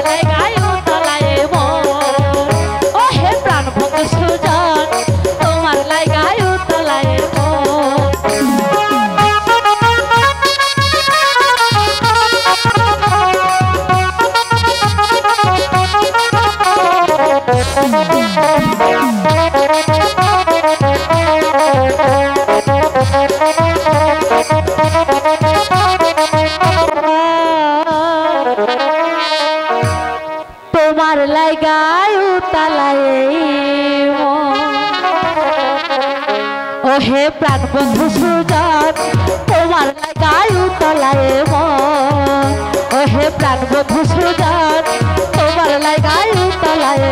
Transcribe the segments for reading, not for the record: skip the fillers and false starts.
লাগায় উতলায় মন ও হে প্রাণ বন্ধু সুজন তোমার লাগায় উতলায় তোমার লাগায় উতলায় ও হে প্রাণ বন্ধু সুজন তোমার লাগায় উতলায় মন ও হে প্রাণ বন্ধু সুজন তোমার লাগায় উতলায়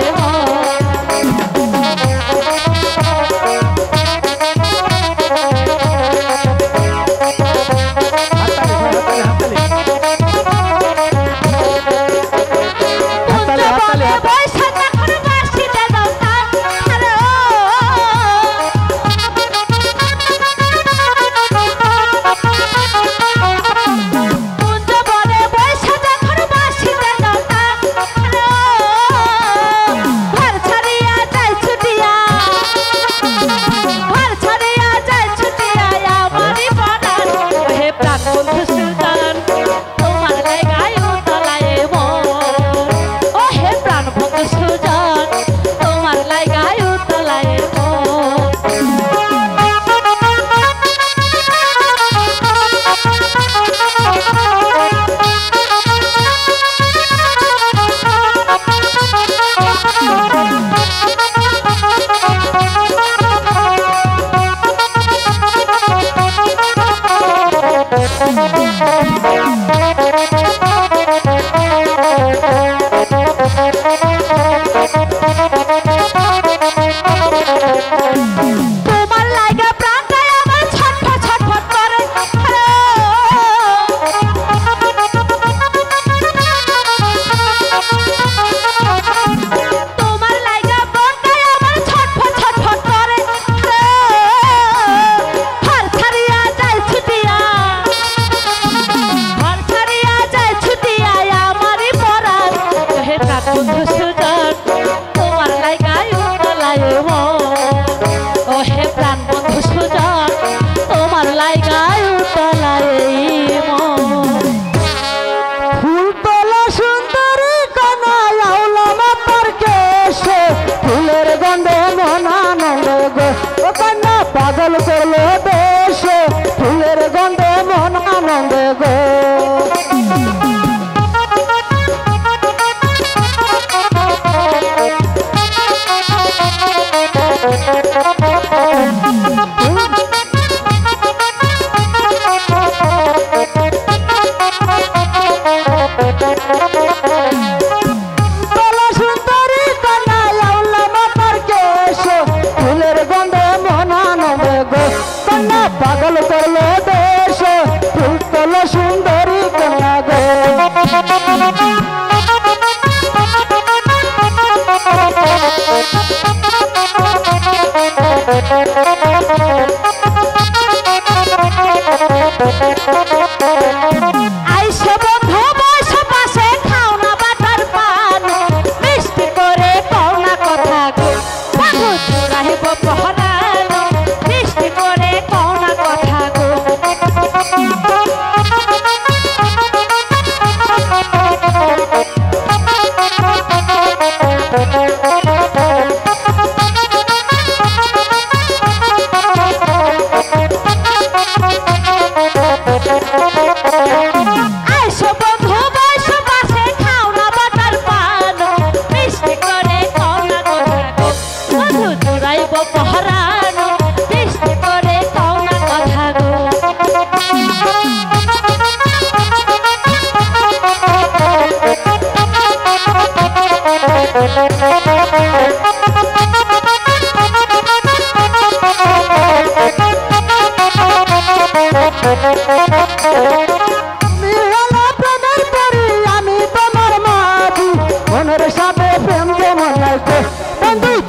পাগল করলো দেশ ফুলের গন্ধে মন আনন্দে গো পাগল করলো দেশ ফুল তোলো সুন্দরী কন্যা গো আইসো বন্ধু বসো পাশে খাও না বাটার পান মিষ্টি করে কও না কথা গো বাবু চুরাইব পহরান মিষ্টি করে কও না কথা গো আইসো বন্ধু বসো পাশে খাও না বাটার পান মিষ্টি করে কও না কথা গো বন্ধু চুরাইব পহরান মিষ্টি করে কও না কথা গো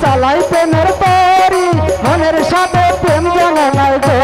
চালাই প্রেমের পরি মনের সাথে প্রেম জানাই গো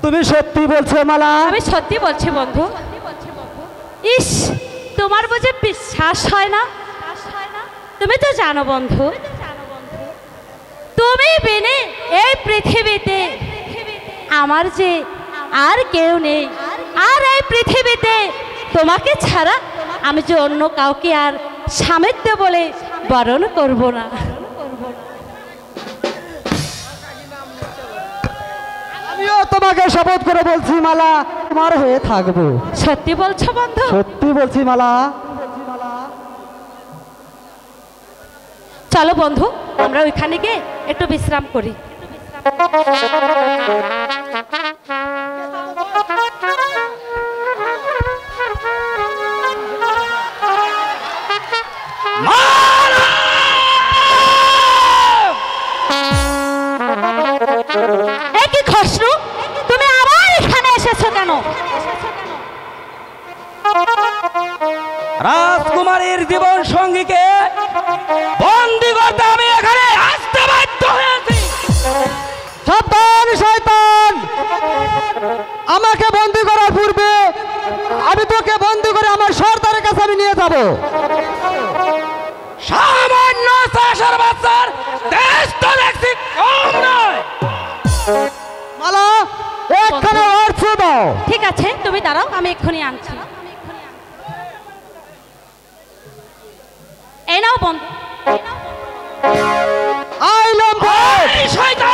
তুমি সত্যি বলছো মালা? আমি সত্যি বলছি বন্ধু। ইস, তোমার বুঝে বিশ্বাস হয় না? তুমি তো জানো বন্ধু, তুমি বিনে এই পৃথিবীতে আমার যে আর কেউ নেই, আর এই পৃথিবীতে তোমাকে ছাড়া আমি যে অন্য কাউকে আর স্বামীত্ব বলে বরণ করব না। আমিও তোমাকে শপথ করে বলছি মালা, তোমার হয়ে থাকবো। সত্যি বলছো বন্ধু? সত্যি বলছি মালা। চলো বন্ধু, আমরা ওইখানে গিয়ে একটু বিশ্রাম করি। কি খসরু, তুমি আবার এখানে এসেছো কেন? রাজকুমারীর জীবন সঙ্গীকে বন্দী করতে আমি এখানে আসতে বাধ্য হয়েছি। সাবধান শয়তান, আমাকে বন্দী করার পূর্বে আমি তোকে বন্দী করে আমার সর্দারের কাছে আমি নিয়ে যাব। সামান্য চাষার বাচ্চার দেশ তো দেখছি কম নয়। মালা, একখানে অর্থ দাও। ঠিক আছে, তুমি দাঁড়াও, আমি এক্ষুনি আনছি। এই নাও বন্ধু। আইলাম ভাই। শয়তান